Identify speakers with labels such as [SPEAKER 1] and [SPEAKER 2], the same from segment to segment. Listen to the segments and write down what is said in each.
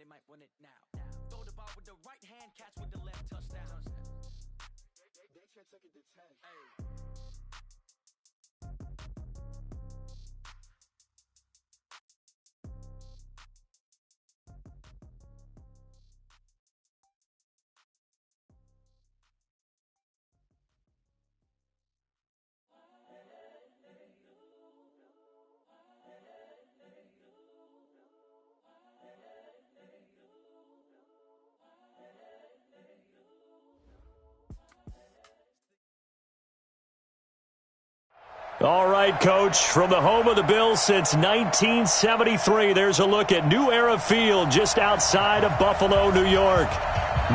[SPEAKER 1] they might win it now. Throw the ball with the right hand, catch with the left, touchdown.
[SPEAKER 2] They can't take it to 10.
[SPEAKER 1] Hey.
[SPEAKER 3] All right, Coach, from the home of the Bills since 1973, there's a look at New Era Field just outside of Buffalo, New York.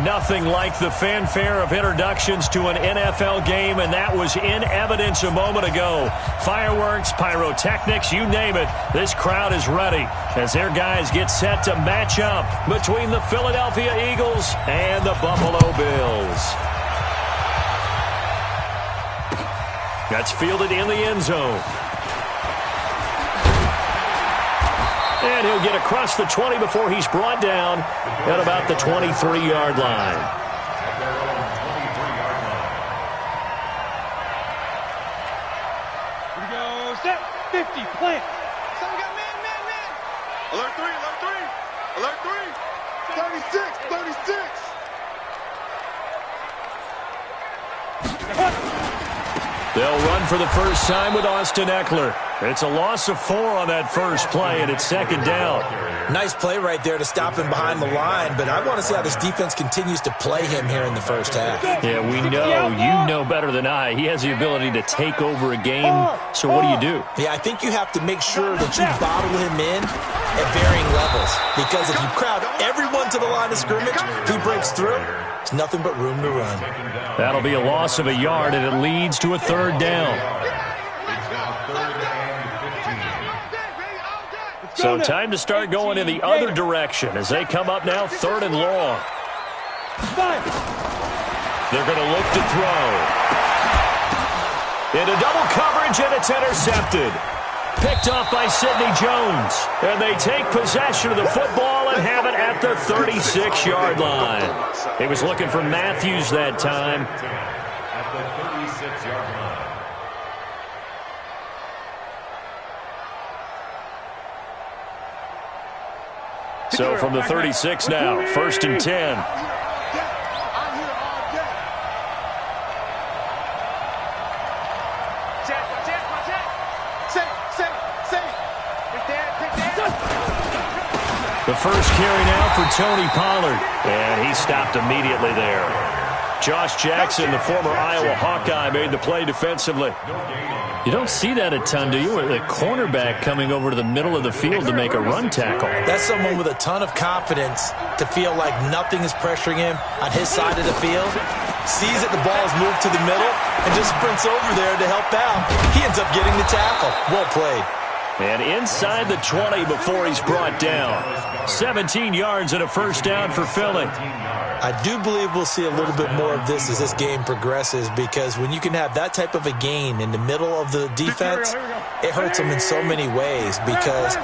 [SPEAKER 3] Nothing like the fanfare of introductions to an NFL game, and that was in evidence a moment ago. Fireworks, pyrotechnics, you name it, this crowd is ready as their guys get set to match up between the Philadelphia Eagles and the Buffalo Bills. That's fielded in the end zone. And he'll get across the 20 before he's brought down at about the 23-yard line.
[SPEAKER 4] Here we go. Set. 50. Plant.
[SPEAKER 2] Someone got man. Alert 3. Alert 3. 36.
[SPEAKER 3] They'll run for the first time with Austin Eckler. It's a loss of 4 on that first play, and it's second down.
[SPEAKER 5] Nice play right there to stop him behind the line, but I want to see how this defense continues to play him here in the first half.
[SPEAKER 3] Yeah, we know. You know better than I. He has the ability to take over a game, so what do?
[SPEAKER 5] Yeah, I think you have to make sure that you bottle him in at varying levels, because if you crowd everyone to the line of scrimmage, if he breaks through, it's nothing but room to run.
[SPEAKER 3] That'll be a loss of a yard, and it leads to a third down. So time to start going in the other direction as they come up now, third and long. They're going to look to throw. Into double coverage, and it's intercepted. Picked off by Sidney Jones. And they take possession of the football and have it at the 36-yard line. He was looking for Matthews that time.
[SPEAKER 6] At the 36-yard line.
[SPEAKER 3] So from the 36 now, first and 10. The first carry now for Tony Pollard, and he stopped immediately there. Josh Jackson, the former Iowa Hawkeye, made the play defensively. You don't see that a ton, do you? With a cornerback coming over to the middle of the field to make a run tackle.
[SPEAKER 5] That's someone with a ton of confidence to feel like nothing is pressuring him on his side of the field. Sees that the ball is moved to the middle and just sprints over there to help out. He ends up getting the tackle. Well played.
[SPEAKER 3] And inside the 20 before he's brought down. 17 yards and a first down for Philly.
[SPEAKER 5] I do believe we'll see a little bit more of this as this game progresses, because when you can have that type of a gain in the middle of the defense, it hurts them in so many ways, because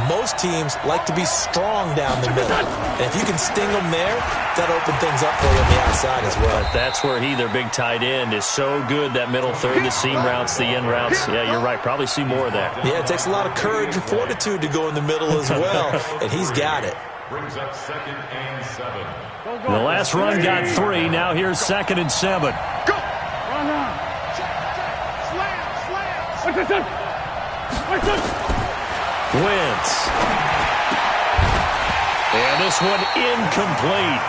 [SPEAKER 5] most teams like to be strong down the middle. And if you can sting them there, that'll open things up for you on the outside as well.
[SPEAKER 3] But that's where their big tight end, is so good, that middle third, the seam routes, the in routes. Yeah, you're right. Probably see more of that.
[SPEAKER 5] Yeah, it takes a lot of courage and fortitude to go in the middle as well, and he's got it.
[SPEAKER 6] Brings up 2nd and 7.
[SPEAKER 3] The last run got 3. Now here's 2nd and 7.
[SPEAKER 4] Go! Run. Slam.
[SPEAKER 3] Wentz. And this one incomplete.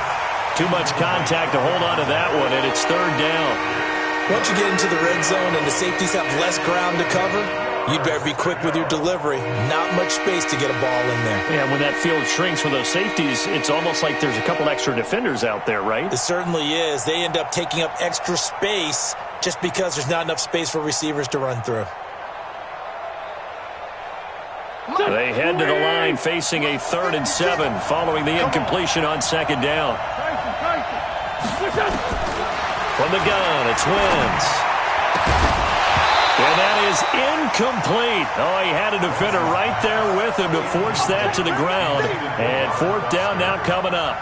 [SPEAKER 3] Too much contact to hold on to that one, and it's third down.
[SPEAKER 5] Once you get into the red zone and the safeties have less ground to cover, you'd better be quick with your delivery. Not much space to get a ball in there.
[SPEAKER 3] Yeah, when that field shrinks with those safeties, it's almost like there's a couple extra defenders out there, right?
[SPEAKER 5] It certainly is. They end up taking up extra space just because there's not enough space for receivers to run through.
[SPEAKER 3] They head to the line facing a 3rd and 7 following the incompletion on 2nd down. From the gun, it's Wentz. And that is incomplete. Oh, he had a defender right there with him to force that to the ground. And fourth down now coming up.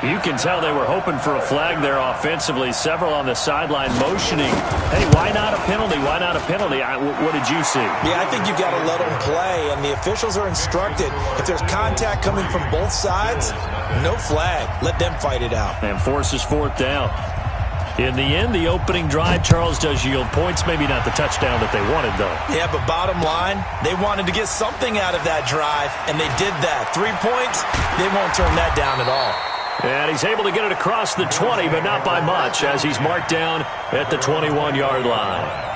[SPEAKER 3] You can tell they were hoping for a flag there offensively. Several on the sideline motioning. Hey, why not a penalty? Why not a penalty? What did you see?
[SPEAKER 5] Yeah, I think you've got to let them play, and the officials are instructed. If there's contact coming from both sides, no flag. Let them fight it out.
[SPEAKER 3] And forces fourth down. In the end, the opening drive, Charles, does yield points. Maybe not the touchdown that they wanted, though.
[SPEAKER 5] Yeah, but bottom line, they wanted to get something out of that drive, and they did that. 3 points, they won't turn that down at all.
[SPEAKER 3] And he's able to get it across the 20, but not by much, as he's marked down at the 21-yard line.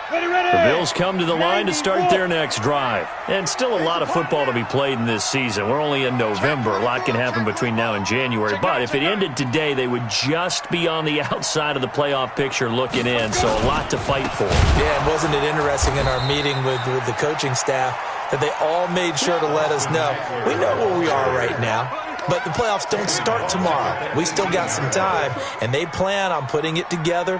[SPEAKER 3] The Bills come to the line to start their next drive. And still a lot of football to be played in this season. We're only in November. A lot can happen between now and January. But if it ended today, they would just be on the outside of the playoff picture looking in. So a lot to fight for.
[SPEAKER 5] Yeah, and wasn't it interesting in our meeting with the coaching staff that they all made sure to let us know, we know where we are right now, but the playoffs don't start tomorrow. We still got some time, and they plan on putting it together,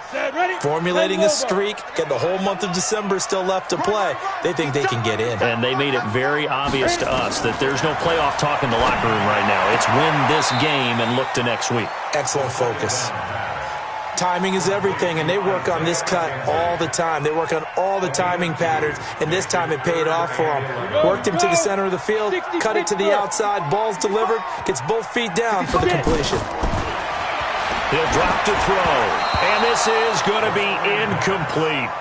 [SPEAKER 5] formulating a streak, get the whole month of December still left to play. They think they can get in.
[SPEAKER 3] And they made it very obvious to us that there's no playoff talk in the locker room right now. It's win this game and look to next week.
[SPEAKER 5] Excellent focus. Timing is everything, and they work on this cut all the time. They work on all the timing patterns, and this time it paid off for them. Worked him to the center of the field, cut it to the outside, ball's delivered, gets both feet down for the completion.
[SPEAKER 3] He'll drop to throw, and this is going to be incomplete.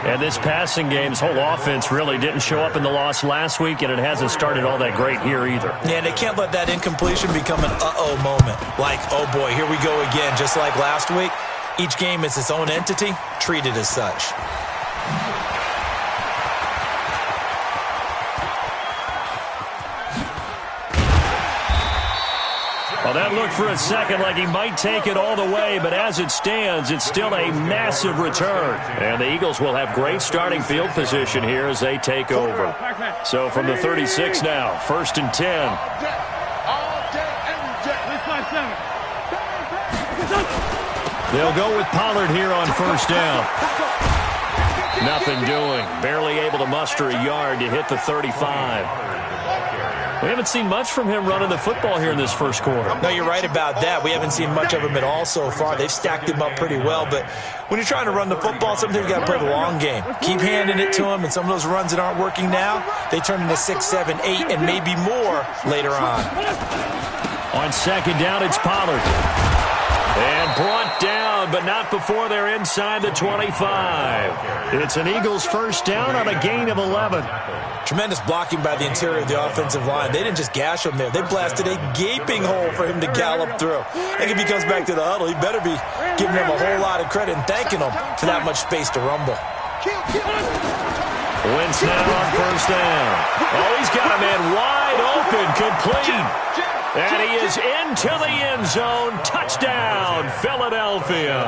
[SPEAKER 3] And this passing game's whole offense really didn't show up in the loss last week, and it hasn't started all that great here either.
[SPEAKER 5] Yeah, and they can't let that incompletion become an uh-oh moment. Like, oh boy, here we go again, just like last week. Each game is its own entity, treated as such.
[SPEAKER 3] Well, that looked for a second like he might take it all the way, but as it stands, it's still a massive return. And the Eagles will have great starting field position here as they take over. So from the 36 now, 1st and 10. They'll go with Pollard here on 1st down. Nothing doing. Barely able to muster a yard to hit the 35. We haven't seen much from him running the football here in this first quarter.
[SPEAKER 5] No, you're right about that. We haven't seen much of him at all so far. They've stacked him up pretty well, but when you're trying to run the football, sometimes you got to play the long game. Keep handing it to him, and some of those runs that aren't working now, they turn into 6, 7, 8, and maybe more later on.
[SPEAKER 3] On 2nd down, it's Pollard. And brought down, but not before they're inside the 25. It's an Eagles 1st down on a gain of 11.
[SPEAKER 5] Tremendous blocking by the interior of the offensive line. They didn't just gash him there. They blasted a gaping hole for him to gallop through. I think if he comes back to the huddle, he better be giving them a whole lot of credit and thanking them for that much space to rumble.
[SPEAKER 3] Wentz now on 1st down. Oh, he's got a man wide open, complete. And he is into the end zone. Touchdown, Philadelphia.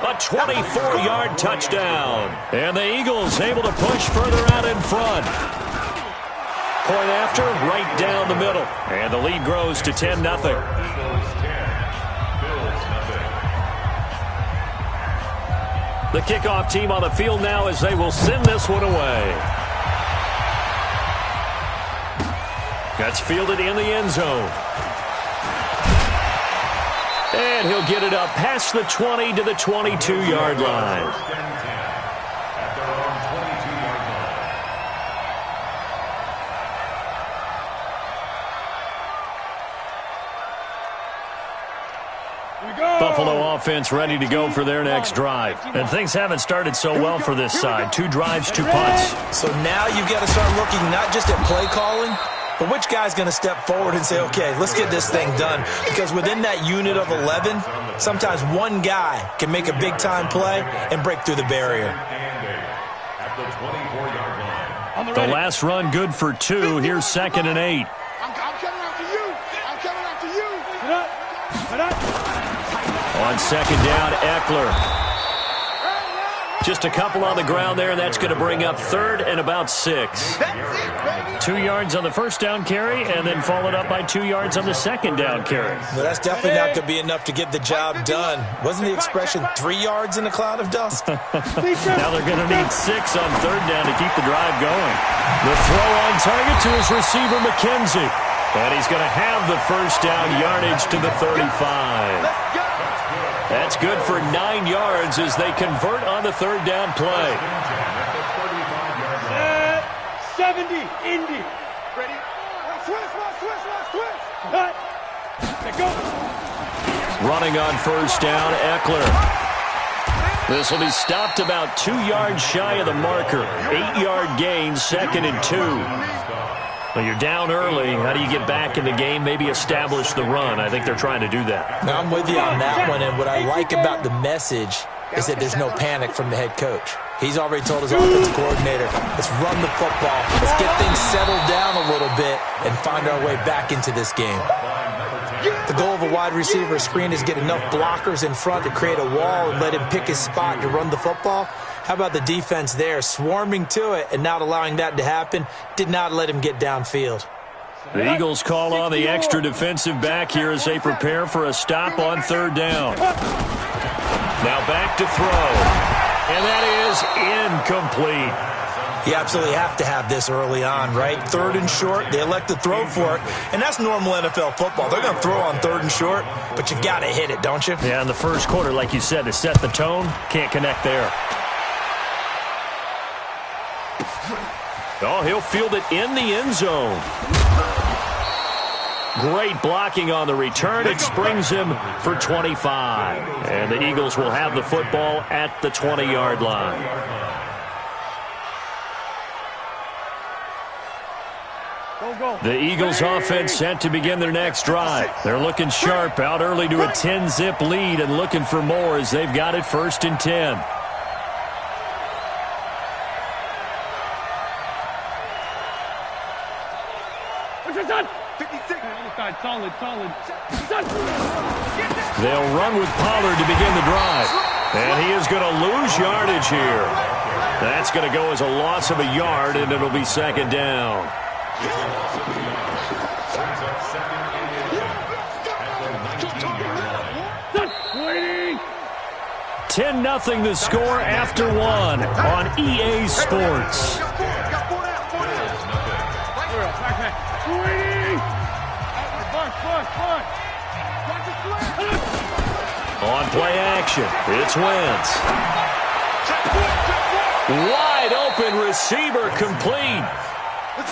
[SPEAKER 3] A 24-yard touchdown. And the Eagles able to push further out in front. Point after, right down the middle. And the lead grows to 10-0. The kickoff team on the field now as they will send this one away. That's fielded in the end zone. And he'll get it up past the 20 to the 22-yard line. Buffalo offense ready to go for their next drive. And things haven't started so well for this side. 2 drives, 2 punts.
[SPEAKER 5] So now you've got to start looking not just at play calling, but which guy's going to step forward and say, okay, let's get this thing done? Because within that unit of 11, sometimes one guy can make a big-time play and break through the barrier.
[SPEAKER 3] The last run good for 2. Here's 2nd and 8.
[SPEAKER 2] I'm coming after you. I'm coming after you.
[SPEAKER 3] On 2nd down, Eckler. Just a couple on the ground there, and that's going to bring up 3rd and about 6. 2 yards on the first down carry, and then followed up by 2 yards on the second down carry.
[SPEAKER 5] Well, that's definitely not going to be enough to get the job done. Wasn't the expression 3 yards in a cloud of dust?
[SPEAKER 3] Now they're going to need 6 on 3rd down to keep the drive going. The throw on target to his receiver, McKenzie. And he's going to have the first down yardage to the 35. That's good for 9 yards as they convert on the 3rd down play.
[SPEAKER 4] 70, Indy. Ready? Switch. Cut. Let go.
[SPEAKER 3] Running on first down, Eckler. This will be stopped about 2 yards shy of the marker. 8-yard gain, 2nd and 2. Well, you're down early. How do you get back in the game? Maybe establish the run. I think they're trying to do that.
[SPEAKER 5] Now, I'm with you on that one, and what I like about the message is that there's no panic from the head coach. He's already told his offensive coordinator, let's run the football, let's get things settled down a little bit and find our way back into this game. The goal of a wide receiver screen is get enough blockers in front to create a wall and let him pick his spot to run the football. How about the defense there, swarming to it and not allowing that to happen? Did not let him get downfield.
[SPEAKER 3] The Eagles call on the extra defensive back here as they prepare for a stop on 3rd down. Now back to throw. And that is incomplete.
[SPEAKER 5] You absolutely have to have this early on, right? 3rd and short, they elect to throw for it, and that's normal NFL football. They're going to throw on 3rd and short, but you got to hit it, don't you?
[SPEAKER 3] Yeah, in the first quarter, like you said, to set the tone, can't connect there. Oh, he'll field it in the end zone. Great blocking on the return. It springs him for 25. And the Eagles will have the football at the 20-yard line. The Eagles offense set to begin their next drive. They're looking sharp, out early to a 10-zip lead and looking for more as they've got it 1st and 10. They'll run with Pollard to begin the drive. And he is going to lose yardage here. That's going to go as a loss of a yard, and it'll be 2nd down. 10-0 the score after 1 on EA Sports. On play action, it's Wentz. Wide open receiver complete.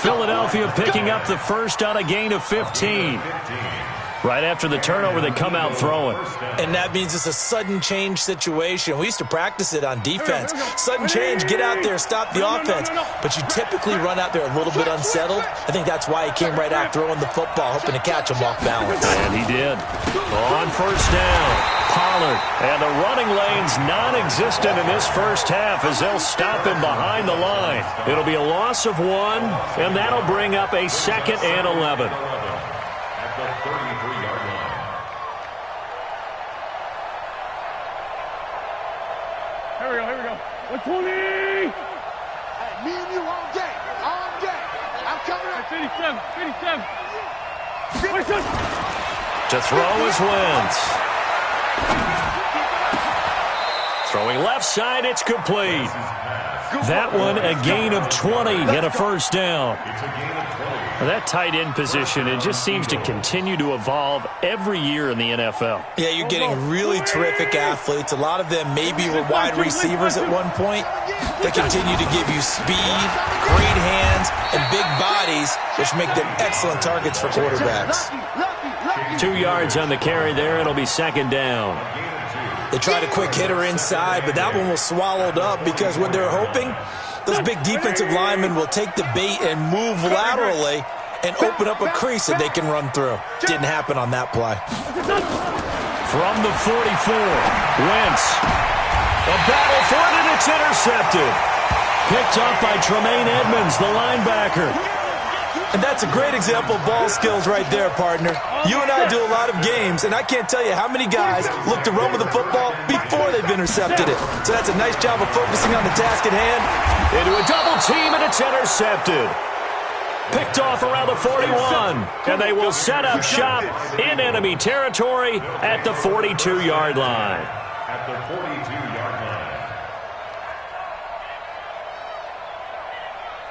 [SPEAKER 3] Philadelphia picking up the first on a gain of 15. Right after the turnover, they come out throwing.
[SPEAKER 5] And that means it's a sudden change situation. We used to practice it on defense. Sudden change, get out there, stop the offense. But you typically run out there a little bit unsettled. I think that's why he came right out throwing the football, hoping to catch him off balance.
[SPEAKER 3] And he did. On first down, Pollard. And the running lane's non-existent in this first half as they'll stop him behind the line. It'll be a loss of 1, and that'll bring up a 2nd and 11.
[SPEAKER 4] Here we go. 120!
[SPEAKER 2] Hey, me and you all day. I'm coming up.
[SPEAKER 4] 57.
[SPEAKER 3] To throw is Wentz. Throwing left side, it's complete. That one, a gain of 20 and a first down. That tight end position, it just seems to continue to evolve every year in the NFL.
[SPEAKER 5] Yeah, you're getting really terrific athletes. A lot of them maybe were wide receivers at one point. They continue to give you speed, great hands, and big bodies, which make them excellent targets for quarterbacks.
[SPEAKER 3] 2 yards on the carry there. It'll be 2nd down.
[SPEAKER 5] They tried a quick hitter inside, but that one was swallowed up because what they're hoping, those big defensive linemen will take the bait and move laterally and open up a crease that they can run through. Didn't happen on that play.
[SPEAKER 3] From the 44, Wentz. A battle for it, and it's intercepted. Picked up by Tremaine Edmonds, the linebacker.
[SPEAKER 5] And that's a great example of ball skills right there, partner. You and I do a lot of games, and I can't tell you how many guys look to run with the football before they've been intercepted it. So that's a nice job of focusing on the task at hand.
[SPEAKER 3] Into a double team, and it's intercepted. Picked off around the 41, and they will set up shop in enemy territory at the 42-yard line.
[SPEAKER 6] At the 42-yard line.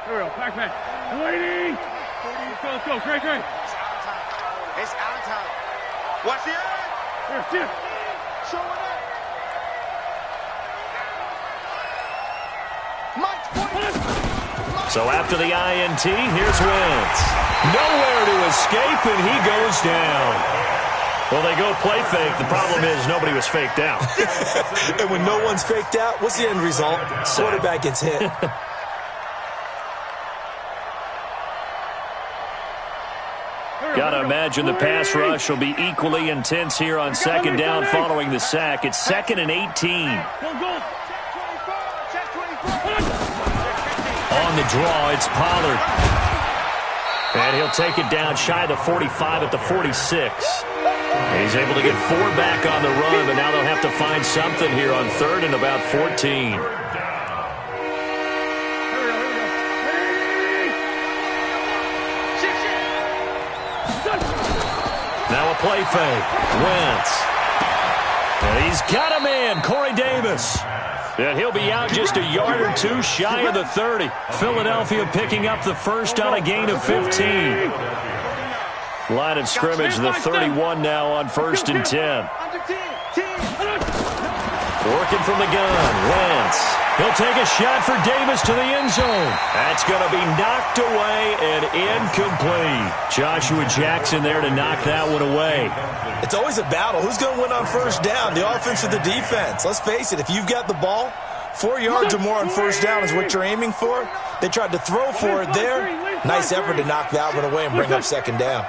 [SPEAKER 4] Here we go, back. Waiting. Let's go, Craig.
[SPEAKER 2] It's out of time. Watch the end.
[SPEAKER 4] Here.
[SPEAKER 2] Showing up. Mike's 40.
[SPEAKER 3] So after the INT, here's Wentz. Nowhere to escape, and he goes down. Well, they go play fake. The problem is nobody was faked out.
[SPEAKER 5] And when no one's faked out, what's the end result? Quarterback gets hit.
[SPEAKER 3] Got to imagine the pass rush will be equally intense here on second down following the sack. It's 2nd and 18. On the draw, it's Pollard. And he'll take it down shy of the 45 at the 46. He's able to get 4 back on the run, but now they'll have to find something here on 3rd and about 14. Now a play fake. Wentz. And he's got a man, Corey Davis. And he'll be out just a yard or two shy of the 30. Philadelphia picking up the first on a gain of 15. Line of scrimmage, the 31 now on 1st and 10. Working from the gun, Wentz. He'll take a shot for Davis to the end zone. That's going to be knocked away and incomplete. Joshua Jackson there to knock that one away.
[SPEAKER 5] It's always a battle. Who's going to win on 1st down, the offense or the defense? Let's face it, if you've got the ball, 4 yards or more on 1st down is what you're aiming for. They tried to throw for it there. Nice effort to knock that one away and bring up 2nd down.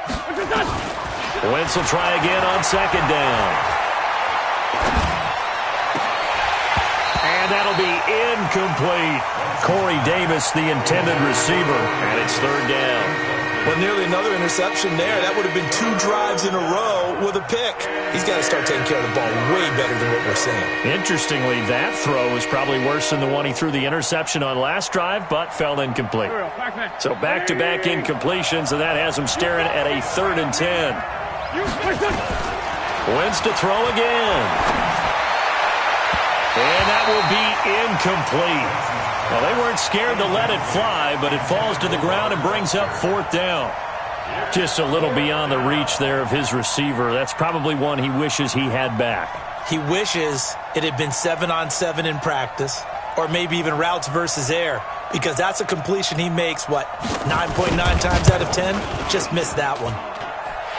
[SPEAKER 3] Wentz will try again on 2nd down. And that'll be incomplete. Corey Davis, the intended receiver, and it's 3rd down.
[SPEAKER 5] Well, nearly another interception there. That would have been 2 drives in a row with a pick. He's got to start taking care of the ball way better than what we're seeing. Interestingly, that throw is probably worse than the one he threw the interception on last drive, but fell incomplete.
[SPEAKER 3] So back-to-back incompletions, and that has him staring at a 3rd and 10. Wentz to throw again. And that will be incomplete. Well, they weren't scared to let it fly, but it falls to the ground and brings up 4th down. Just a little beyond the reach there of his receiver. That's probably one he wishes he had back. He wishes it had been 7-on-7 in practice, or maybe even routes versus air, because that's a completion he makes, 9.9 times out of 10? Just missed that one.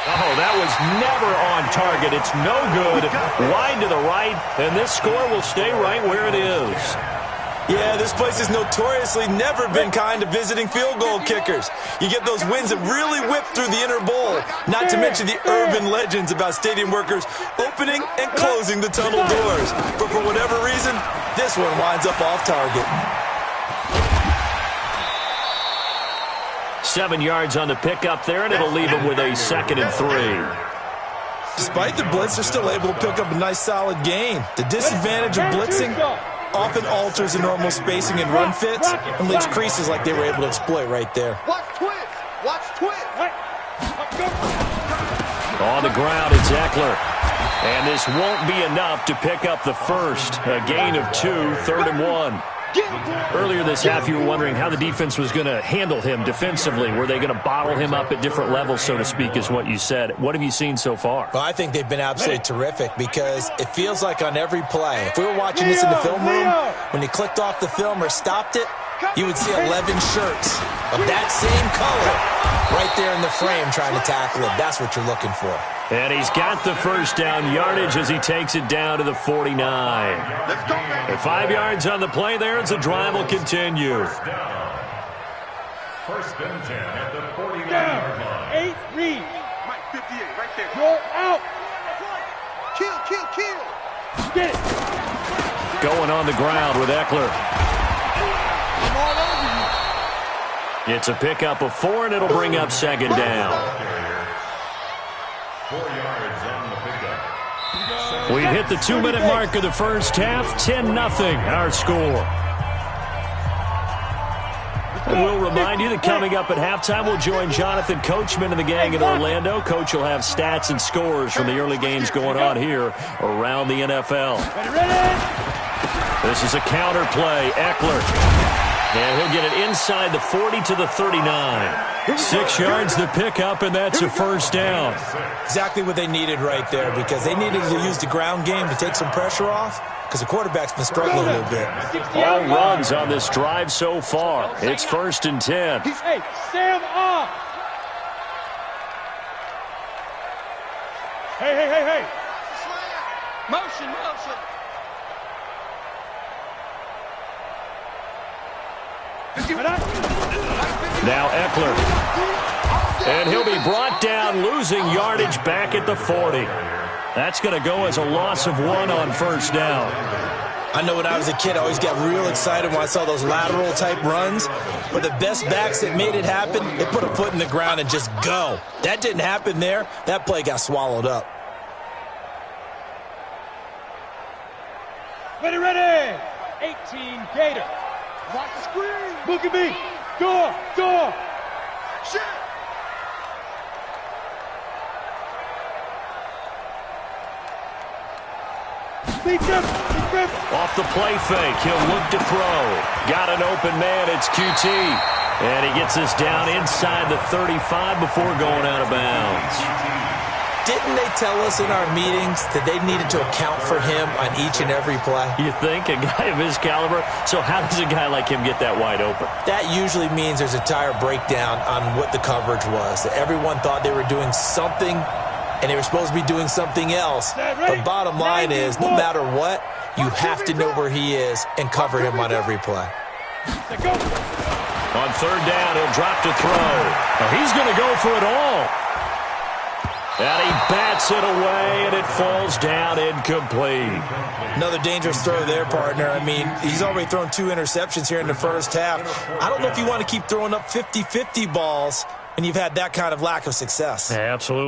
[SPEAKER 3] Oh, that was never on target. It's no good. Wide to the right, and this score will stay right where it is. Yeah, this place has notoriously never been kind to visiting field goal kickers. You get those wins that really whip through the inner bowl, not to mention the urban legends about stadium workers opening and closing the tunnel doors. But for whatever reason, this one winds up off target. 7 yards on the pickup there, and it'll leave him with a 2nd and 3. Despite the blitz, they're still able to pick up a nice solid gain. The disadvantage of blitzing often alters the normal spacing and run fits and leaves creases like they were able to exploit right there.
[SPEAKER 2] Watch twist. Watch twist.
[SPEAKER 3] On the ground, it's Eckler. And this won't be enough to pick up the first. A gain of 2, 3rd and 1. Earlier this half, you were wondering how the defense was going to handle him defensively. Were they going to bottle him up at different levels, so to speak, is what you said. What have you seen so far?
[SPEAKER 5] Well, I think they've been absolutely terrific because it feels like on every play, if we were watching this in the film room, when he clicked off the film or stopped it, you would see 11 shirts of that same color right there in the frame trying to tackle him. That's what you're looking for.
[SPEAKER 3] And he's got the first down yardage as he takes it down to the 49. And 5 yards on the play there as the drive will continue.
[SPEAKER 6] 1st and 10 at the 49-yard line.
[SPEAKER 4] 8 read.
[SPEAKER 2] Mike 58 right there.
[SPEAKER 4] You're out.
[SPEAKER 2] Kill.
[SPEAKER 4] Get it.
[SPEAKER 3] Going on the ground with Eckler.
[SPEAKER 2] I'm all over you.
[SPEAKER 3] It's a pickup of 4, and it'll bring up 2nd down.
[SPEAKER 6] 4 yards on the pickup.
[SPEAKER 3] We've hit the 2-minute mark of the first half. 10-0 our score. And we'll remind you that coming up at halftime, we'll join Jonathan Coachman and the gang in Orlando. Coach will have stats and scores from the early games going on here around the NFL. This is a counter play. Eckler. And he'll get it inside the 40 to the 39. 6 yards the pickup, and that's a first down.
[SPEAKER 5] Exactly what they needed right there, because they needed to use the ground game to take some pressure off, because the quarterback's been struggling a little bit.
[SPEAKER 3] All runs on this drive so far. It's 1st and 10.
[SPEAKER 4] Hey, Sam off. Hey.
[SPEAKER 2] Motion.
[SPEAKER 3] Now Eckler. And he'll be brought down, losing yardage back at the 40. That's going to go as a loss of 1 on first down.
[SPEAKER 5] I know when I was a kid, I always got real excited when I saw those lateral-type runs. But the best backs that made it happen, they put a foot in the ground and just go. That didn't happen there. That play got swallowed up.
[SPEAKER 4] Ready. 18 Gator.
[SPEAKER 2] Watch the screen.
[SPEAKER 4] Look at me. Door.
[SPEAKER 2] Shit.
[SPEAKER 3] Off the play fake, he'll look to throw. Got an open man, it's QT. And he gets us down inside the 35 before going out of bounds.
[SPEAKER 5] Didn't they tell us in our meetings that they needed to account for him on each and every play?
[SPEAKER 3] You think? A guy of his caliber? So how does a guy like him get that wide open?
[SPEAKER 5] That usually means there's a tire breakdown on what the coverage was. That everyone thought they were doing something, and they were supposed to be doing something else. But bottom line is, no matter what, you have to know where he is and cover him on every play.
[SPEAKER 3] On third down, he'll drop to throw. Now he's going to go for it all. And he bats it away, and it falls down incomplete.
[SPEAKER 5] Another dangerous throw there, partner. I mean, he's already thrown 2 interceptions here in the first half. I don't know if you want to keep throwing up 50-50 balls, and you've had that kind of lack of success.
[SPEAKER 3] Absolutely.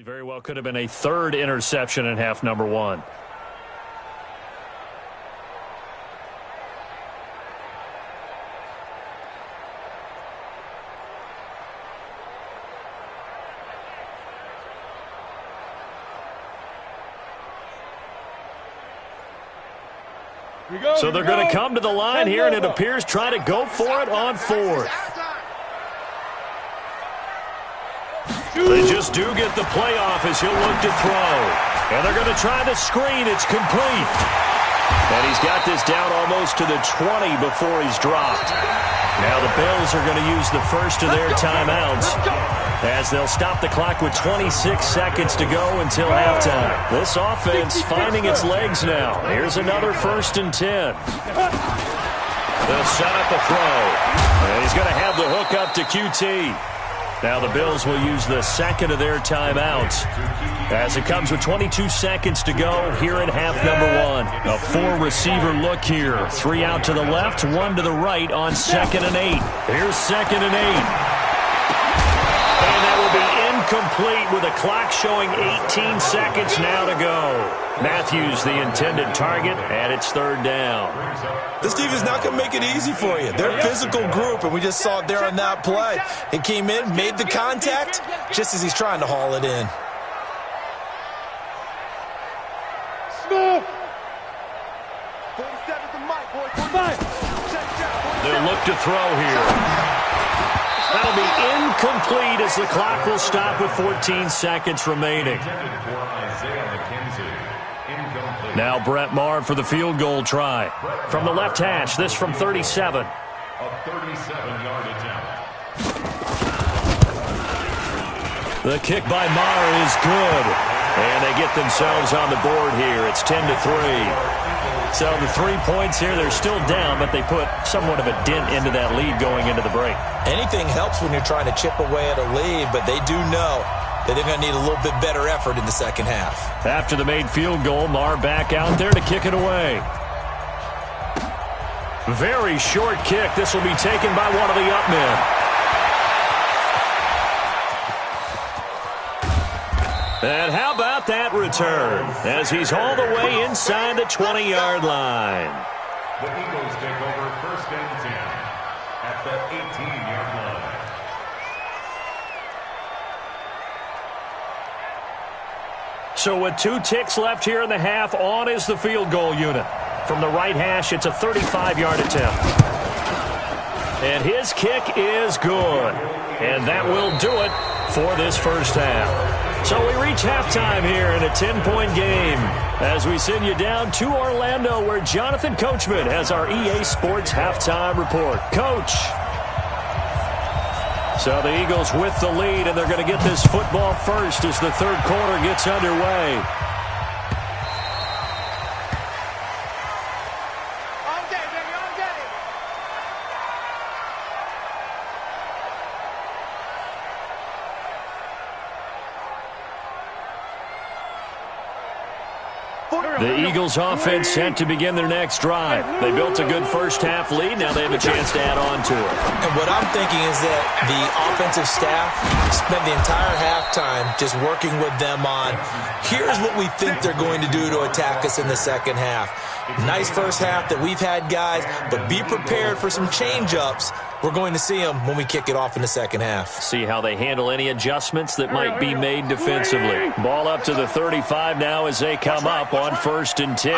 [SPEAKER 3] Very well could have been a 3rd interception in half number 1. So they're going to come to the line here, and it appears try to go for it on 4th. They just do get the playoff as he'll look to throw. And they're going to try the screen. It's complete. And he's got this down almost to the 20 before he's dropped. Now the Bills are going to use the first of their timeouts as they'll stop the clock with 26 seconds to go until halftime. This offense finding its legs now. Here's another 1st and 10. They'll set up a throw. And he's going to have the hook up to QT. Now the Bills will use the second of their timeouts as it comes with 22 seconds to go here in half number 1. A 4-receiver look here. 3 out to the left, 1 to the right on 2nd and 8. Here's 2nd and 8. And that will be incomplete with a clock showing 18 seconds now to go. Matthews, the intended target, and it's 3rd down.
[SPEAKER 5] This team is not going to make it easy for you. They're a physical group, and we just saw it there on that play. He came in, made the contact, just as he's trying to haul it in.
[SPEAKER 4] Smith.
[SPEAKER 2] 47's the mic, boy.
[SPEAKER 4] 5.
[SPEAKER 3] They'll look to throw here. That'll be incomplete as the clock will stop with 14 seconds remaining. Now Brett Maher for the field goal try. From the left hash, this from 37.
[SPEAKER 6] A 37-yard attempt.
[SPEAKER 3] The kick by Maher is good. And they get themselves on the board here. It's 10-3. So the 3 points here, they're still down, but they put somewhat of a dent into that lead going into the break.
[SPEAKER 5] Anything helps when you're trying to chip away at a lead, but they do know that they're going to need a little bit better effort in the second half.
[SPEAKER 3] After the made field goal, Maher back out there to kick it away. Very short kick. This will be taken by one of the up men. And how about that return as he's all the way inside the 20-yard line.
[SPEAKER 6] The Eagles take over first and 10 at the 18-yard line.
[SPEAKER 3] So with 2 ticks left here in the half, on is the field goal unit. From the right hash, it's a 35-yard attempt. And his kick is good. And that will do it for this first half. So we reach halftime here in a 10-point game as we send you down to Orlando where Jonathan Coachman has our EA Sports halftime report. Coach. So the Eagles with the lead, and they're going to get this football first as the third quarter gets underway. The Eagles offense set to begin their next drive. They built a good first half lead. Now they have a chance to add on to it.
[SPEAKER 5] And what I'm thinking is that the offensive staff spent the entire halftime just working with them on, here's what we think they're going to do to attack us in the second half. Nice first half that we've had, guys, but be prepared for some change-ups. We're going to see them when we kick it off in the second half.
[SPEAKER 3] See how they handle any adjustments that might be made defensively. Ball up to the 35 now as they come up on first and 10.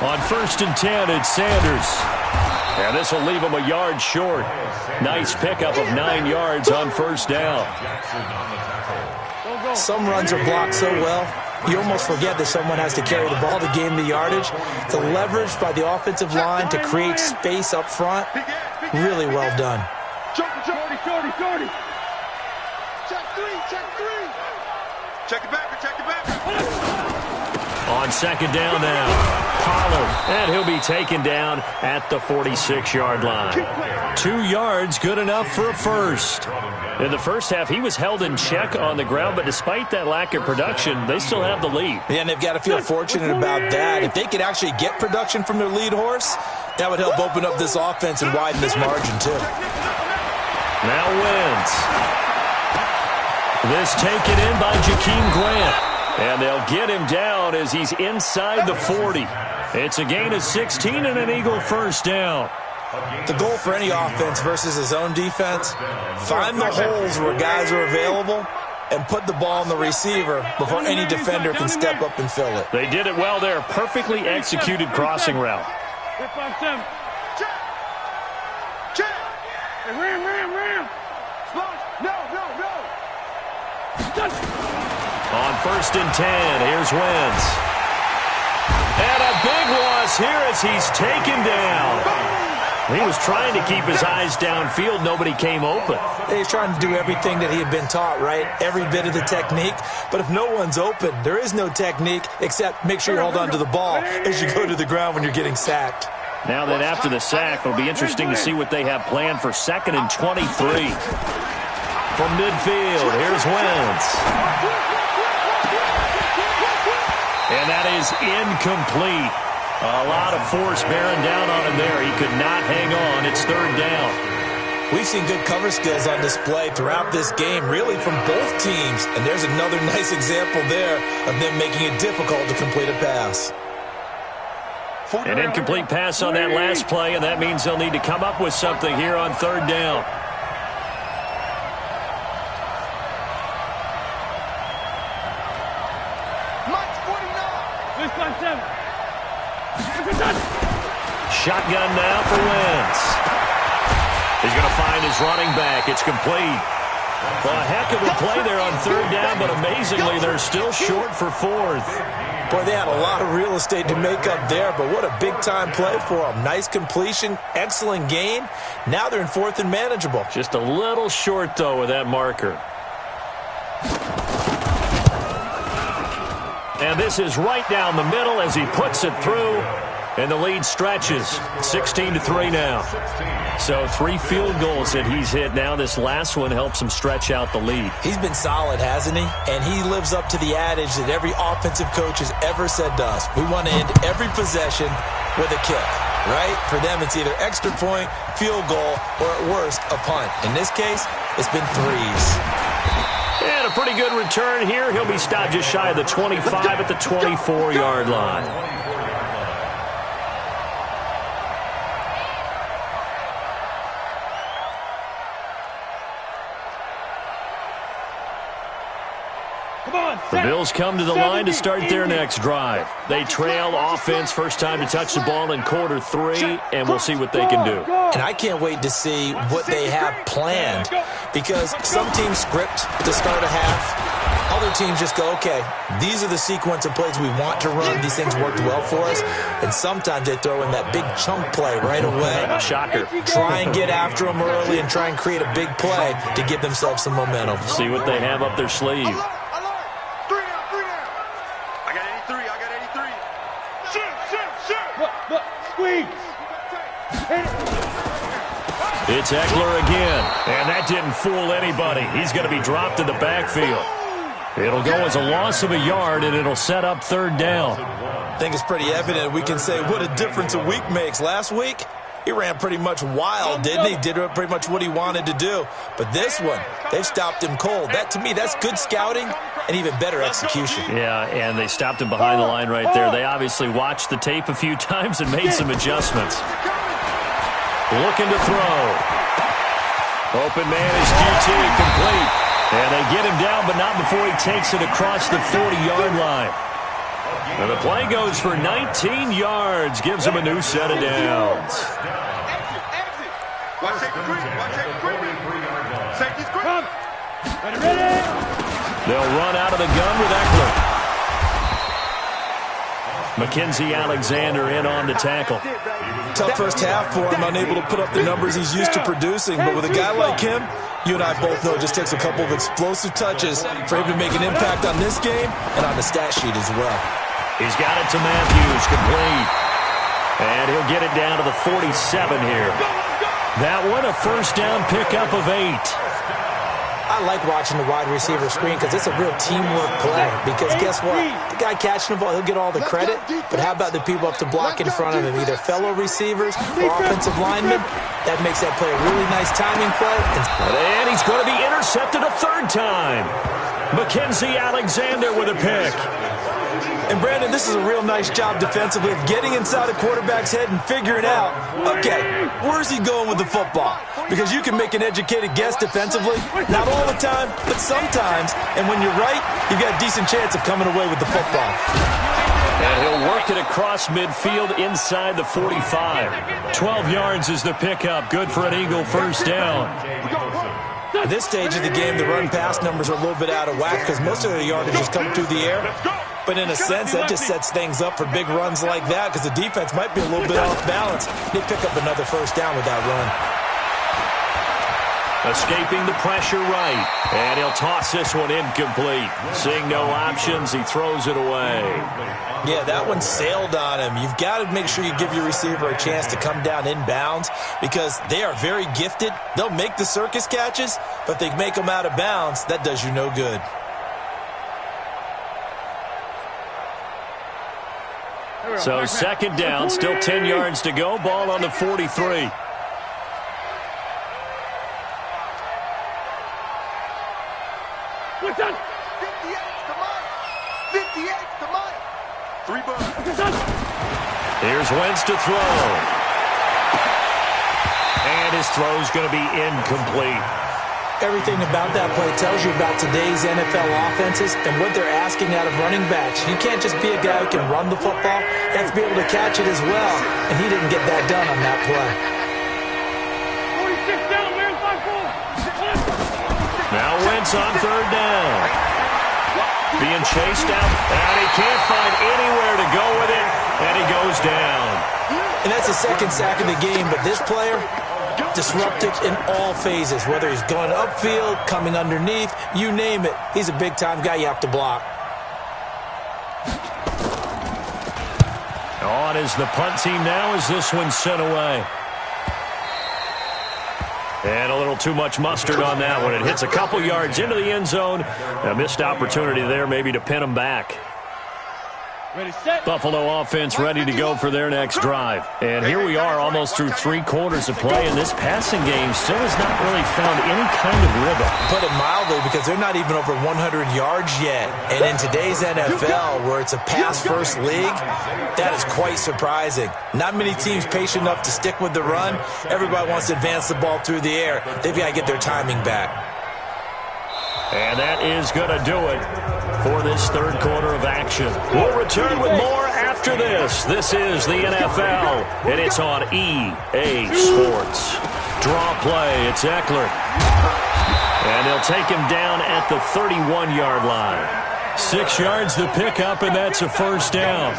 [SPEAKER 3] On first and 10, it's Sanders. And this will leave him a yard short. Nice pickup of 9 yards on first down.
[SPEAKER 5] Some runs are blocked so well, you almost forget that someone has to carry the ball to gain the yardage. The leverage by the offensive line to create space up front, really well done.
[SPEAKER 2] Shorty. Check three. Check it back.
[SPEAKER 3] On second down now, Pollard, and he'll be taken down at the 46-yard line. 2 yards, good enough for a first. In the first half, he was held in check on the ground, but despite that lack of production, they still have the lead.
[SPEAKER 5] Yeah, and they've got to feel fortunate about that. If they could actually get production from their lead horse, that would help open up this offense and widen this margin, too.
[SPEAKER 3] Now Wentz. This taken in by Jakeem Grant. And they'll get him down as he's inside the 40. It's a gain of 16 and an Eagle first down.
[SPEAKER 5] The goal for any offense versus his own defense, find the holes where guys are available and put the ball on the receiver before any defender can step up and fill it.
[SPEAKER 3] They did it well there. Perfectly executed crossing route.
[SPEAKER 2] Check. Ram. No.
[SPEAKER 3] On first and 10, here's Wentz. And a big loss here as he's taken down. He was trying to keep his eyes downfield. Nobody came open.
[SPEAKER 5] He's trying to do everything that he had been taught, right? Every bit of the technique. But if no one's open, there is no technique except make sure you hold on to the ball as you go to the ground when you're getting sacked.
[SPEAKER 3] Now that after the sack, it'll be interesting to see what they have planned for second and 23. From midfield, here's Wentz. And that is incomplete. A lot of force bearing down on him there. He could not hang on. It's third down.
[SPEAKER 5] We've seen good cover skills on display throughout this game, really from both teams. And there's another nice example there of them making it difficult to complete a pass.
[SPEAKER 3] An incomplete pass on that last play, and that means they'll need to come up with something here on third down. Shotgun now for Wentz. He's going to find his running back. It's complete. Well, a heck of a play there on third down, but amazingly, they're still short for fourth.
[SPEAKER 5] Boy, they had a lot of real estate to make up there, but what a big-time play for them. Nice completion, excellent gain. Now they're in fourth and manageable.
[SPEAKER 3] Just a little short, though, with that marker. And this is right down the middle as he puts it through, and the lead stretches. 16-3 now. So 3 field goals that he's hit now. This last one helps him stretch out the lead.
[SPEAKER 5] He's been solid, hasn't he? And he lives up to the adage that every offensive coach has ever said to us. We want to end every possession with a kick, right? For them, it's either extra point, field goal, or at worst, a punt. In this case, it's been threes.
[SPEAKER 3] And a pretty good return here. He'll be stopped just shy of the 25 at the 24-yard line. The Bills come to the line to start their next drive. They trail offense, first time to touch the ball in quarter 3, and we'll see what they can do.
[SPEAKER 5] And I can't wait to see what they have planned, because some teams script to start a half. Other teams just go, okay, these are the sequence of plays we want to run. These things worked well for us. And sometimes they throw in that big chunk play right away.
[SPEAKER 3] Shocker.
[SPEAKER 5] Try and get after them early and try and create a big play to give themselves some momentum.
[SPEAKER 3] See what they have up their sleeve. It's Eckler again, and that didn't fool anybody. He's going to be dropped in the backfield. It'll go as a loss of a yard, and it'll set up third down.
[SPEAKER 5] I think it's pretty evident. We can say what a difference a week makes. Last week, he ran pretty much wild, didn't he? Did pretty much what he wanted to do. But this one, they've stopped him cold. That, to me, that's good scouting and even better execution.
[SPEAKER 3] Yeah, and they stopped him behind the line right there. They obviously watched the tape a few times and made some adjustments. Looking to throw. Open man is QT, complete. And they get him down, but not before he takes it across the 40-yard line. And the play goes for 19 yards, gives him a new set of downs. They'll run out of the gun with Eckler. Mackenzie Alexander in on the tackle.
[SPEAKER 5] Tough first half for him, unable to put up the numbers he's used to producing. But with a guy like him, you and I both know it just takes a couple of explosive touches for him to make an impact on this game and on the stat sheet as well.
[SPEAKER 3] He's got it to Matthews, complete. And he'll get it down to the 47 here. That one, a first down pickup of 8.
[SPEAKER 5] I like watching the wide receiver screen because it's a real teamwork play. Because guess what? The guy catching the ball, he'll get all the credit. But how about the people up to block in front of him, either fellow receivers or offensive linemen? That makes that play a really nice timing play.
[SPEAKER 3] And he's going to be intercepted a third time. Mackenzie Alexander with a pick.
[SPEAKER 5] And, Brandon, this is a real nice job defensively of getting inside a quarterback's head and figuring out, okay, where's he going with the football? Because you can make an educated guess defensively, not all the time, but sometimes. And when you're right, you've got a decent chance of coming away with the football.
[SPEAKER 3] And he'll work it across midfield inside the 45. 12 yards is the pickup. Good for an Eagle first down.
[SPEAKER 5] At this stage of the game, the run-pass numbers are a little bit out of whack because most of the yardage has come through the air. But in a sense, that just sets things up for big runs like that because the defense might be a little bit off balance. They pick up another first down with that run.
[SPEAKER 3] Escaping the pressure right. And he'll toss this one incomplete. Seeing no options, he throws it away.
[SPEAKER 5] Yeah, that one sailed on him. You've got to make sure you give your receiver a chance to come down inbounds because they are very gifted. They'll make the circus catches, but if they make them out of bounds, that does you no good.
[SPEAKER 3] So second down, still 10 yards to go. Ball on the 43.
[SPEAKER 2] What's done? 58 to Mike. 58 to Mike. 3 bucks.
[SPEAKER 3] Here's Wentz to throw. And his throw's going to be incomplete.
[SPEAKER 5] Everything about that play tells you about today's NFL offenses and what they're asking out of running backs. You can't just be a guy who can run the football. You have to be able to catch it as well. And he didn't get that done on that play.
[SPEAKER 4] 46 down, man. 5
[SPEAKER 3] offense on third down. Being chased out, and he can't find anywhere to go with it, and he goes down.
[SPEAKER 5] And that's the second sack of the game, but this player, disruptive in all phases, whether he's going upfield, coming underneath, you name it. He's a big-time guy you have to block.
[SPEAKER 3] On is the punt team now as this one's sent away. And a little too much mustard on that one. It hits a couple yards into the end zone. A missed opportunity there maybe to pin them back. Buffalo offense ready to go for their next drive. And here we are almost through 3 quarters of play, and this passing game still has not really found any kind of rhythm.
[SPEAKER 5] Put it mildly, because they're not even over 100 yards yet. And in today's NFL, where it's a pass-first league, that is quite surprising. Not many teams patient enough to stick with the run. Everybody wants to advance the ball through the air. They've got to get their timing back.
[SPEAKER 3] And that is going to do it for this third quarter of action. We'll return with more after this. This is the NFL, and it's on EA Sports. Draw play, it's Eckler. And they'll take him down at the 31-yard line. 6 yards to pick up, and that's a first down.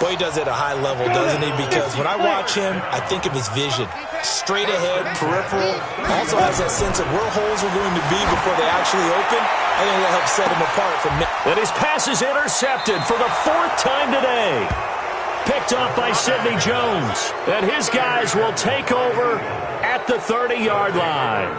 [SPEAKER 5] Boy, he does it at a high level, doesn't he? Because when I watch him, I think of his vision. Straight ahead, peripheral. Also has that sense of where holes are going to be before they actually open. I think that helps set him apart from me.
[SPEAKER 3] And his pass is intercepted for the 4th time today. Picked up by Sidney Jones. And his guys will take over at the 30-yard line.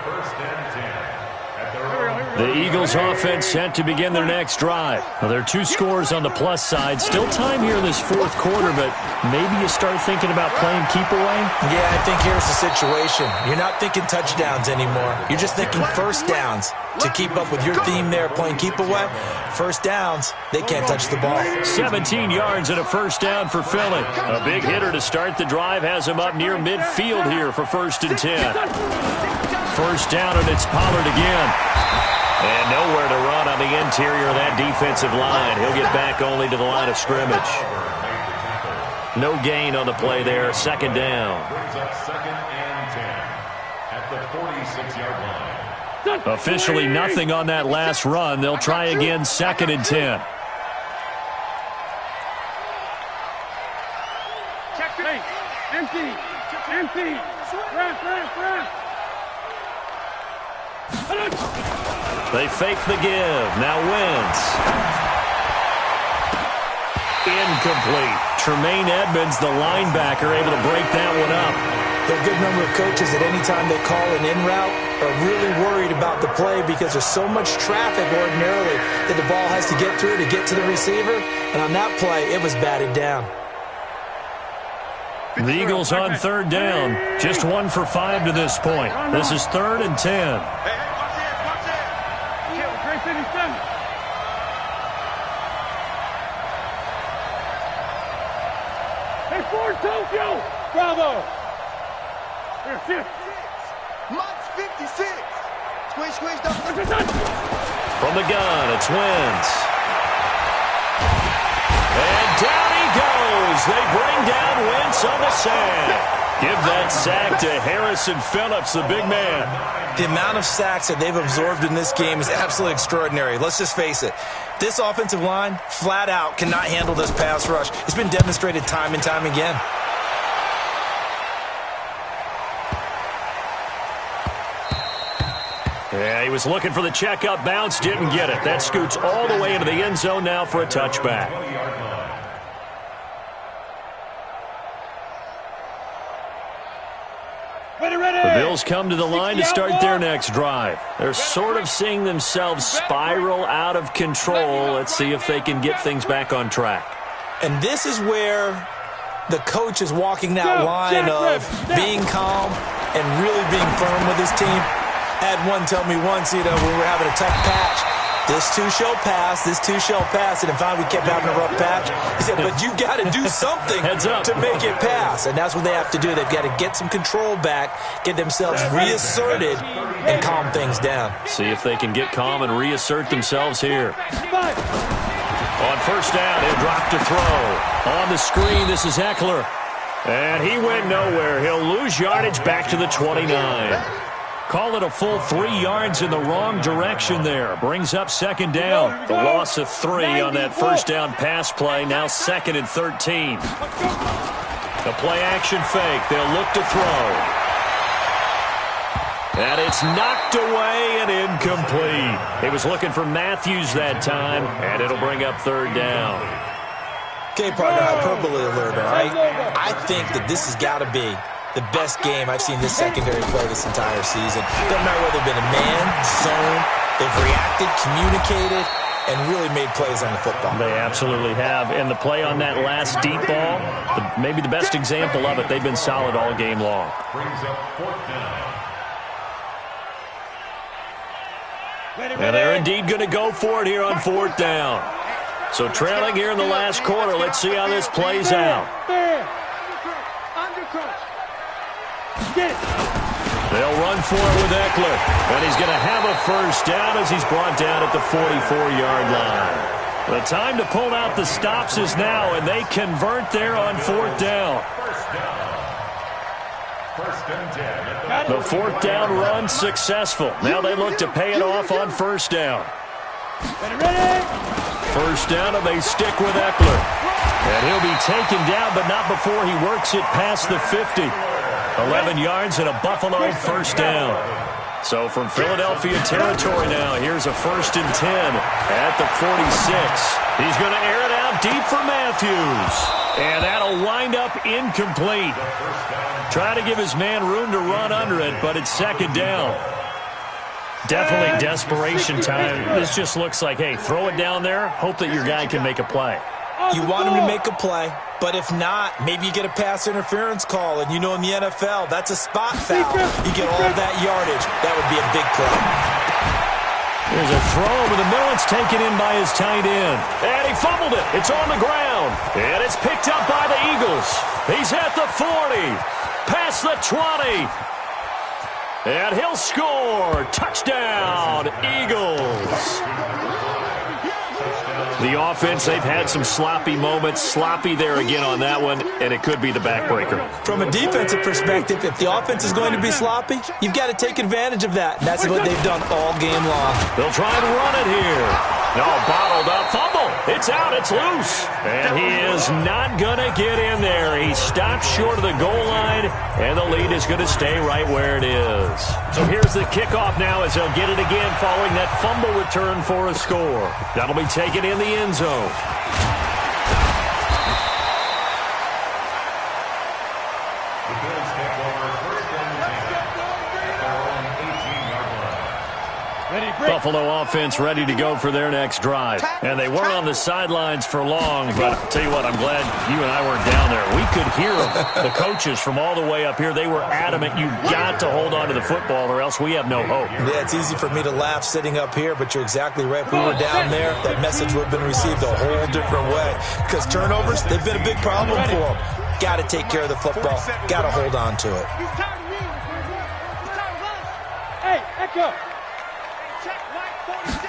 [SPEAKER 3] The Eagles offense set to begin their next drive. Now, there are 2 scores on the plus side. Still time here in this 4th quarter, but maybe you start thinking about playing keep away?
[SPEAKER 5] Yeah, I think here's the situation. You're not thinking touchdowns anymore. You're just thinking first downs. To keep up with your theme there, playing keep away, first downs, they can't touch the ball.
[SPEAKER 3] 17 yards and a first down for Philly. A big hitter to start the drive has him up near midfield here for 1st and 10. First down, and it's Pollard again. And nowhere to run on the interior of that defensive line. He'll get back only to the line of scrimmage. No gain on the play there. 2nd down.
[SPEAKER 6] Brings up 2nd and 10 at the 46-yard line.
[SPEAKER 3] Officially nothing on that last run. They'll try again 2nd and 10.
[SPEAKER 4] Empty. Ref.
[SPEAKER 3] They fake the give. Now Wentz. Incomplete. Tremaine Edmonds, the linebacker, able to break that one up.
[SPEAKER 5] There are a good number of coaches at any time they call an in route are really worried about the play because there's so much traffic ordinarily that the ball has to get through to get to the receiver. And on that play, it was batted down.
[SPEAKER 3] The Eagles on 3rd down. Just 1 for 5 to this point. This is 3rd and 10.
[SPEAKER 4] Hey, Ford Tokyo! Bravo! Here, shift.
[SPEAKER 2] Mike's 56. Squish, don't.
[SPEAKER 3] From the gun, it's Wentz. And down he goes. They bring down Wentz on the sack. Give that sack to Harrison Phillips, the big man.
[SPEAKER 5] The amount of sacks that they've absorbed in this game is absolutely extraordinary. Let's just face it. This offensive line, flat out, cannot handle this pass rush. It's been demonstrated time and time again.
[SPEAKER 3] Yeah, he was looking for the checkup bounce, didn't get it. That scoots all the way into the end zone now for a touchback. The Bills come to the line to start their next drive. They're sort of seeing themselves spiral out of control. Let's see if they can get things back on track.
[SPEAKER 5] And this is where the coach is walking that line of being calm and really being firm with his team. I had one tell me once, when we were having a tough patch, this too shall pass, and in fact we kept having a rough patch. He said, but you got to do something to make it pass, and that's what they have to do. They've got to get some control back, get themselves reasserted, and calm things down.
[SPEAKER 3] See if they can get calm and reassert themselves here. On 1st down, he'll drop to throw. On the screen, this is Eckler. And he went nowhere. He'll lose yardage back to the 29. Call it a full 3 yards in the wrong direction there. Brings up second down. The loss of 3 on that first down pass play. Now 2nd and 13. The play action fake. They'll look to throw. And it's knocked away and incomplete. He was looking for Matthews that time, and it'll bring up 3rd down.
[SPEAKER 5] Okay, partner, hyperbole alert, all right? I think that this has got to be the best game I've seen this secondary play this entire season. Doesn't matter whether they've been in man, zone, they've reacted, communicated, and really made plays on the football.
[SPEAKER 3] They absolutely have. And the play on that last deep ball, maybe the best example of it, they've been solid all game long.
[SPEAKER 6] Brings up 4th down.
[SPEAKER 3] And they're indeed going to go for it here on 4th down. So trailing here in the last quarter. Let's see how this plays out. They'll run for it with Eckler. And he's going to have a first down as he's brought down at the 44-yard line. The time to pull out the stops is now, and they convert there on 4th down.
[SPEAKER 6] First and 10.
[SPEAKER 3] The 4th down run successful. Now they look to pay it off on 1st down. First down, and they stick with Eckler. And he'll be taken down, but not before he works it past the 50. 11 yards and a Buffalo 1st down. So from Philadelphia territory now, here's a 1st and 10 at the 46. He's going to air it out deep for Matthews. And that'll wind up incomplete. Trying to give his man room to run under it, but it's 2nd down. Definitely desperation time. This just looks like, hey, throw it down there, hope that your guy can make a play.
[SPEAKER 5] You want him to make a play, but if not, maybe you get a pass interference call, and you know in the NFL, that's a spot foul. You get all of that yardage. That would be a big play.
[SPEAKER 3] There's a throw over the middle. It's taken in by his tight end. And he fumbled it. It's on the ground. And it's picked up by the Eagles. He's at the 40. Past the 20. And he'll score. Touchdown, Eagles. The offense, they've had some sloppy moments. Sloppy there again on that one, and it could be the backbreaker.
[SPEAKER 5] From a defensive perspective, if the offense is going to be sloppy, you've got to take advantage of that. And that's what they've done all game long.
[SPEAKER 3] They'll try and run it here. No, bottled up. Fumble. It's out. It's loose. And he is not going to get in there. He stops short of the goal line, and the lead is going to stay right where it is. So here's the kickoff now as they'll get it again following that fumble return for a score. That'll be taken in the end zone.
[SPEAKER 6] The Bills take over 1st and 10 at their own 18-yard line.
[SPEAKER 3] Buffalo offense ready to go for their next drive. And they weren't on the sidelines for long, but I'll tell you what, I'm glad you and I weren't down there. We could hear them, the coaches from all the way up here. They were adamant, you've got to hold on to the football or else we have no hope.
[SPEAKER 5] Yeah, it's easy for me to laugh sitting up here, but you're exactly right. If we were down there, that message would have been received a whole different way. Because turnovers, they've been a big problem for them. Got to take care of the football. Got to hold on to it.
[SPEAKER 4] Hey, Echo.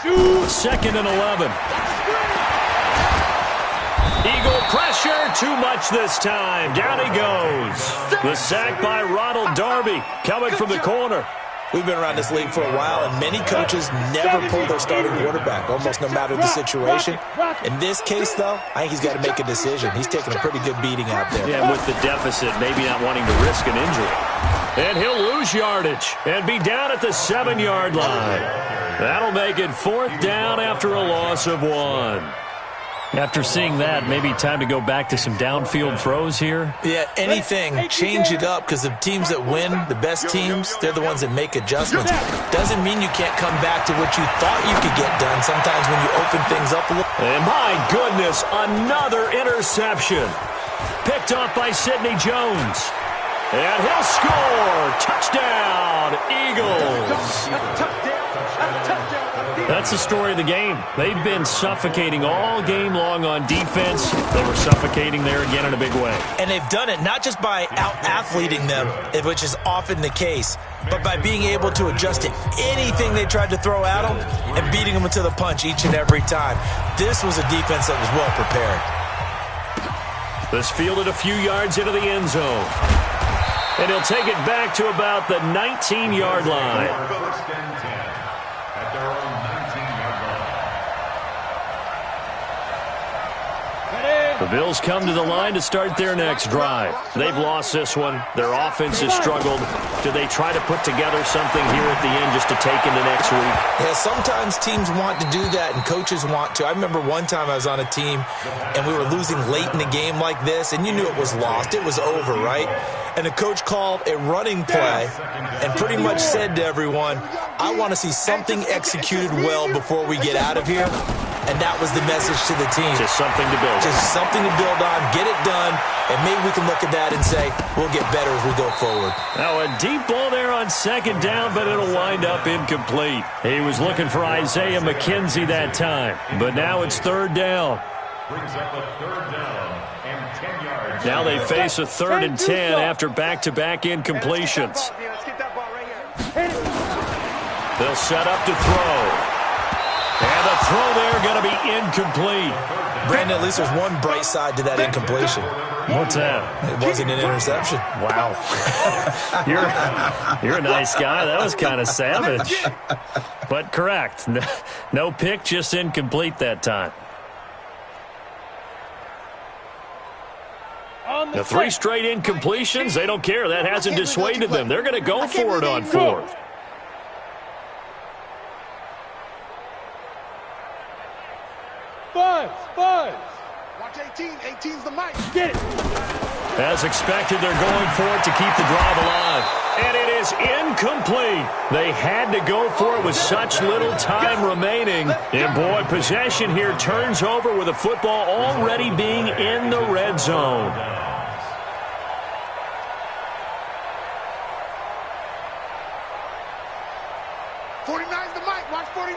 [SPEAKER 3] 2nd and 11. Eagle pressure, too much this time. Down he goes. The sack by Ronald Darby coming from the corner.
[SPEAKER 5] We've been around this league for a while, and many coaches never pull their starting quarterback, almost no matter the situation. In this case, though, I think he's got to make a decision. He's taking a pretty good beating out there.
[SPEAKER 3] Yeah, with the deficit, maybe not wanting to risk an injury. And he'll lose yardage and be down at the 7-yard line. That'll make it 4th down after a loss of 1. After seeing that, maybe time to go back to some downfield throws here.
[SPEAKER 5] Yeah, anything. Change it up, because the teams that win, the best teams, they're the ones that make adjustments. Doesn't mean you can't come back to what you thought you could get done sometimes when you open things up a little.
[SPEAKER 3] And my goodness, another interception. Picked off by Sidney Jones. And he'll score. Touchdown, Eagles. That's the story of the game. They've been suffocating all game long on defense. They were suffocating there again in a big way.
[SPEAKER 5] And they've done it not just by out-athleting them, which is often the case, but by being able to adjust to anything they tried to throw at them and beating them to the punch each and every time. This was a defense that was well prepared.
[SPEAKER 3] This fielded a few yards into the end zone. And he'll take it back to about the 19-yard line.
[SPEAKER 6] First and 10 at their own 19-yard line.
[SPEAKER 3] The Bills come to the line to start their next drive. They've lost this one. Their offense has struggled. Do they try to put together something here at the end just to take into next week?
[SPEAKER 5] Yeah, sometimes teams want to do that and coaches want to. I remember one time I was on a team and we were losing late in the game like this, and you knew it was lost. It was over, right? And the coach called a running play and pretty much said to everyone, I want to see something executed well before we get out of here. And that was the message to the team.
[SPEAKER 3] Just something to build on.
[SPEAKER 5] Just something to build on, get it done, and maybe we can look at that and say, we'll get better as we go forward.
[SPEAKER 3] Now a deep ball there on second down, but it'll wind up incomplete. He was looking for Isaiah McKenzie that time, but now it's third down.
[SPEAKER 6] Brings up a third down and 10 yards.
[SPEAKER 3] Now they face a 3rd and 10 after back-to-back incompletions. They'll set up to throw. And the throw there going to be incomplete.
[SPEAKER 5] Brandon, at least there's one bright side to that incompletion.
[SPEAKER 3] What's that?
[SPEAKER 5] It wasn't an interception.
[SPEAKER 3] Wow. You're a nice guy. That was kind of savage. But correct. No pick, just incomplete that time. The 3 straight incompletions, they don't care. That hasn't dissuaded them. They're going to go for it on 4th.
[SPEAKER 2] Watch 18. 18's the mic. Get it.
[SPEAKER 3] As expected, they're going for it to keep the drive alive. And it is incomplete. They had to go for it with such little time remaining. And, boy, possession here turns over with the football already being in the red zone.
[SPEAKER 2] The mic. Watch 49.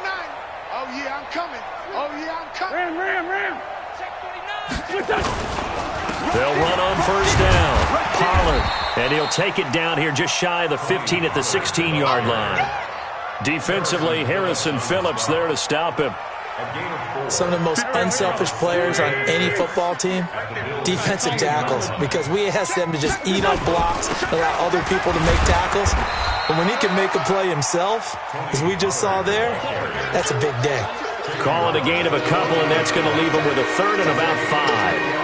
[SPEAKER 2] Oh, yeah, I'm coming. Oh, yeah, I'm coming.
[SPEAKER 4] Ram.
[SPEAKER 3] They'll run on first down. Pollard. And he'll take it down here just shy of the 15 at the 16-yard line. Defensively, Harrison Phillips there to stop him.
[SPEAKER 5] Some of the most unselfish players on any football team, defensive tackles, because we ask them to just eat up blocks, allow other people to make tackles. But when he can make a play himself, as we just saw there, that's a big day.
[SPEAKER 3] Call it a gain of a couple, and that's going to leave him with a 3rd and about 5.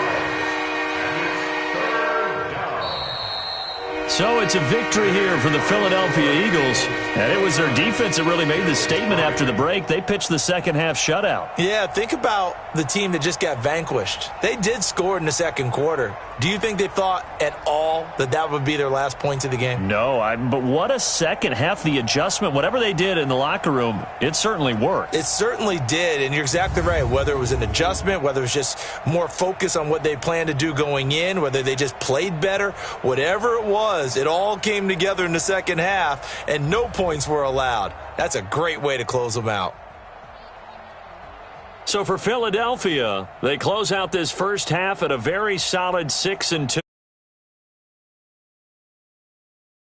[SPEAKER 3] So it's a victory here for the Philadelphia Eagles. And it was their defense that really made the statement after the break. They pitched the second-half shutout.
[SPEAKER 5] Yeah, think about the team that just got vanquished. They did score in the second quarter. Do you think they thought at all that that would be their last points of the game?
[SPEAKER 3] No, but what a second half. The adjustment, whatever they did in the locker room, it certainly worked.
[SPEAKER 5] It certainly did, and you're exactly right. Whether it was an adjustment, whether it was just more focus on what they planned to do going in, whether they just played better, whatever it was, it all came together in the second half, and no points were allowed. That's a great way to close them out.
[SPEAKER 3] So for Philadelphia, they close out this first half at a very solid 6-2.